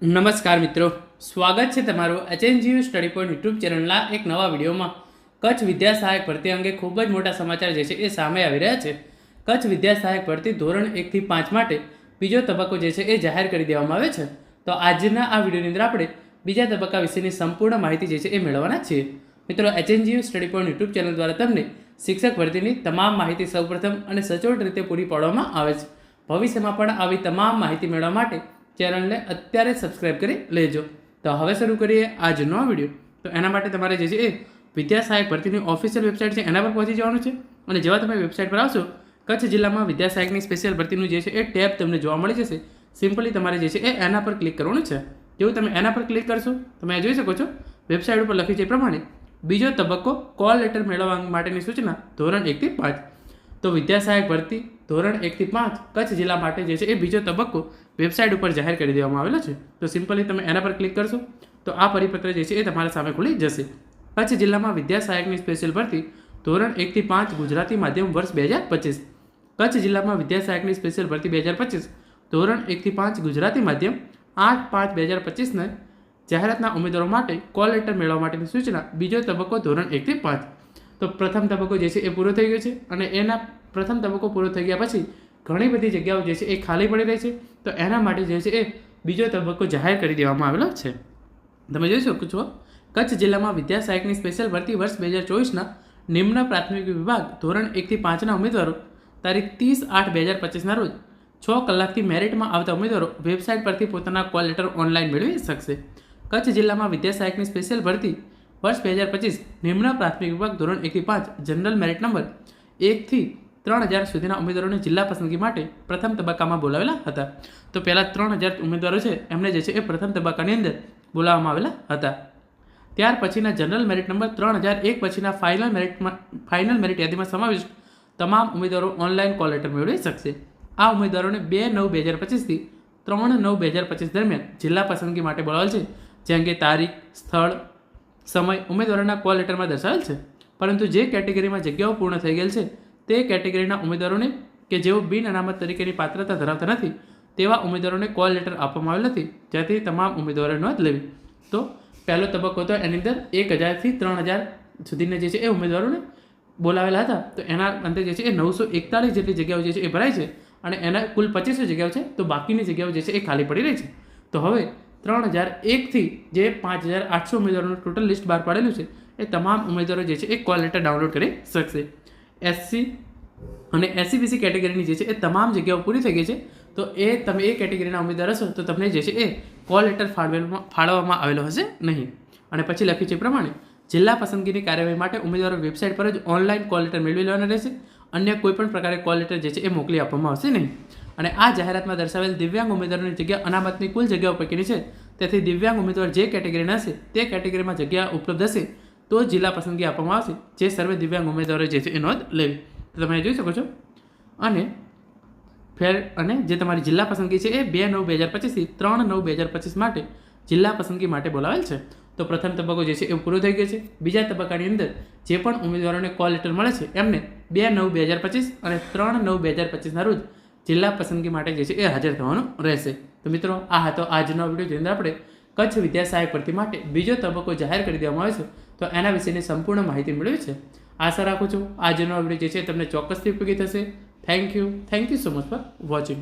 નમસ્કાર મિત્રો, સ્વાગત છે તમારું HNGU સ્ટડી પોઈન્ટ યુટ્યુબ ચેનલના એક નવા વિડીયોમાં. કચ્છ વિદ્યા સહાયક ભરતી અંગે ખૂબ જ મોટા સમાચાર જે છે એ સામે આવી રહ્યા છે. કચ્છ વિદ્યા સહાયક ભરતી ધોરણ 1 થી 5 માટે બીજો તબક્કો જે છે એ જાહેર કરી દેવામાં આવે છે. તો આજના આ વિડીયોની અંદર આપણે બીજા તબક્કા વિશેની સંપૂર્ણ માહિતી જે છે એ મેળવવાના છીએ. મિત્રો, HNGU study point YouTube channel દ્વારા તમને શિક્ષક ભરતીની તમામ માહિતી સૌપ્રથમ અને સચોટ રીતે પૂરી પાડવામાં આવે છે. ભવિષ્યમાં પણ આવી તમામ માહિતી મેળવવા માટે ચેનલને અત્યારે સબસ્ક્રાઇબ કરી લેજો. તો હવે શરૂ કરીએ આજનો વિડીયો. તો એના માટે તમારે જે છે એ વિદ્યા સહાયક ભરતીની ઓફિશિયલ વેબસાઇટ છે એના પર પહોંચી જવાનું છે. અને જેવા તમે વેબસાઇટ પર આવશો, કચ્છ જિલ્લામાં વિદ્યા સહાયકની સ્પેશિયલ ભરતીનું જે છે એ ટેબ તમને જોવા મળી જશે. સિમ્પલી તમારે જે છે એ એના પર ક્લિક કરવાનું છે. જેવું તમે એના પર ક્લિક કરશો, તમે આ જોઈ શકો છો વેબસાઇટ ઉપર લખ્યું છે એ પ્રમાણે બીજો તબક્કો કોલ લેટર મેળવવા માટેની સૂચના ધોરણ 1 થી 5. તો વિદ્યા સહાયક ભરતી ધોરણ 1 થી 5 કચ્છ જિલ્લા માટે જે છે એ બીજો તબક્કો વેબસાઇટ ઉપર જાહેર કરી દેવામાં આવેલો છે. તો સિમ્પલી તમે એના પર ક્લિક કરશો તો આ પરિપત્ર જે છે એ તમારા સામે ખુલી જશે. કચ્છ જિલ્લામાં વિદ્યા સહાયકની સ્પેશિયલ ભરતી ધોરણ 1 થી 5 ગુજરાતી માધ્યમ વર્ષ 2025. કચ્છ જિલ્લામાં વિદ્યા સહાયકની સ્પેશિયલ ભરતી 2025 ધોરણ 1 થી 5 ગુજરાતી માધ્યમ 8/5/2025 જાહેરાતના ઉમેદવારો માટે કોલ લેટર મેળવવા માટેની સૂચના બીજો તબક્કો ધોરણ 1 થી 5. તો પ્રથમ તબક્કો જે છે એ પૂરો થઈ ગયો છે અને એના પ્રથમ તબક્કો પૂરો થઈ ગયા પછી ઘણી બધી જગ્યાઓ જે છે એ ખાલી પડી રહી છે. તો એના માટે જે છે એ બીજો તબક્કો જાહેર કરી દેવામાં આવેલો છે. તમે જોઈ શકો છો કચ્છ જિલ્લામાં વિદ્યા સહાયકની સ્પેશિયલ ભરતી વર્ષ 2024ના નિમ્ન પ્રાથમિક વિભાગ ધોરણ 1 થી 5ના ઉમેદવારો તારીખ 30/8/2025ના રોજ 6 કલાકથી મેરિટમાં આવતા ઉમેદવારો વેબસાઇટ પરથી પોતાના કોલ લેટર ઓનલાઈન મેળવી શકશે. કચ્છ જિલ્લામાં વિદ્યા સહાયકની સ્પેશિયલ ભરતી વર્ષ 2025 નિમ્ન પ્રાથમિક વિભાગ ધોરણ 1 થી 5 જનરલ મેરિટ નંબર 1 થી 3000 સુધીના ઉમેદવારોને જિલ્લા પસંદગી માટે પ્રથમ તબક્કામાં બોલાવેલા હતા. તો પહેલાં 3000 ઉમેદવારો છે એમને જે છે એ પ્રથમ તબક્કાની અંદર બોલાવવામાં આવેલા હતા. ત્યાર પછીના જનરલ મેરિટ નંબર 3001 પછીના ફાઇનલ મેરિટ યાદીમાં સમાવિષ્ટ તમામ ઉમેદવારો ઓનલાઈન કોલ લેટર મેળવી શકશે. આ ઉમેદવારોને 2/9/2025 થી 3/9/2025 દરમિયાન જિલ્લા પસંદગી માટે બોલાવેલ છે. જે અંગે તારીખ, સ્થળ, સમય ઉમેદવારોના કોલ લેટરમાં દર્શાવેલ છે. પરંતુ જે કેટેગરીમાં જગ્યાઓ પૂર્ણ થઈ ગયેલ છે તે કેટેગરીના ઉમેદવારોને કે જેઓ બિન અનામત તરીકેની પાત્રતા ધરાવતા નથી તેવા ઉમેદવારોને કોલ લેટર આપવામાં આવેલ નથી, જેથી તમામ ઉમેદવારોએ નોંધ લેવી. તો પહેલો તબક્કો તો એની અંદર 1000 થી 3000 સુધીના જે છે એ ઉમેદવારોને બોલાવેલા હતા. તો એના અંતે જે છે એ 941 જેટલી જગ્યાઓ જે છે એ ભરાય છે અને એના કુલ 2500 જગ્યાઓ છે. તો બાકીની જગ્યાઓ જે છે એ ખાલી પડી રહી છે. તો હવે 3001 થી જે 5800 ઉમેદવારોનું ટોટલ લિસ્ટ બહાર પાડેલું છે એ તમામ ઉમેદવારો જે છે એ કોલ લેટર ડાઉનલોડ કરી શકશે. SC અને SC/BC કેટેગરીની જે છે એ તમામ જગ્યાઓ પૂરી થઈ ગઈ છે. તો તમે એ કેટેગરીના ઉમેદવાર હશો તો તમને જે છે એ કોલ લેટર ફાળવવામાં આવેલો હશે નહીં. અને પછી લખ્યું છે એ પ્રમાણે જિલ્લા પસંદગીની કાર્યવાહી માટે ઉમેદવારો વેબસાઇટ પર જ ઓનલાઈન કોલ લેટર મેળવી લેવાના રહેશે. અન્ય કોઈપણ પ્રકારે કોલ લેટર જે છે એ મોકલી આપવામાં આવશે નહીં. અને આ જાહેરાતમાં દર્શાવેલ દિવ્યાંગ ઉમેદવારોની જગ્યા અનામતની કુલ જગ્યાઓ પૈકીની છે. તેથી દિવ્યાંગ ઉમેદવાર જે કેટેગરીના હશે તે કેટેગરીમાં જગ્યા ઉપલબ્ધ હશે તો જિલ્લા પસંદગી આપવામાં આવશે. જે સર્વે દિવ્યાંગ ઉમેદવારો જે છે એ નોંધ લેવી. તો તમે જોઈ શકો છો. અને જે તમારી જિલ્લા પસંદગી છે એ 2/9/2025 થી 3/9/2025 માટે જિલ્લા પસંદગી માટે બોલાવેલ છે. તો પ્રથમ તબક્કો જે છે એ પૂરો થઈ ગયો છે. બીજા તબક્કાની અંદર જે પણ ઉમેદવારોને કોલ લેટર મળે છે એમને 2/9/2025 અને 3/9/2025ના રોજ જિલ્લા પસંદગી માટે જે છે એ હાજર થવાનું રહેશે. તો મિત્રો, આ હતો આજનો વિડીયો જેની અંદર આપણે કચ્છ વિદ્યા સહાયક ભરતી માટે બીજો તબક્કો જાહેર કરી દેવામાં આવે છે. તો એના વિશેની સંપૂર્ણ માહિતી મેળવી છે. આશા રાખું છું આજનો વિડીયો જે છે તમને ચોક્કસથી ઉપયોગી થશે. Thank you so much for watching.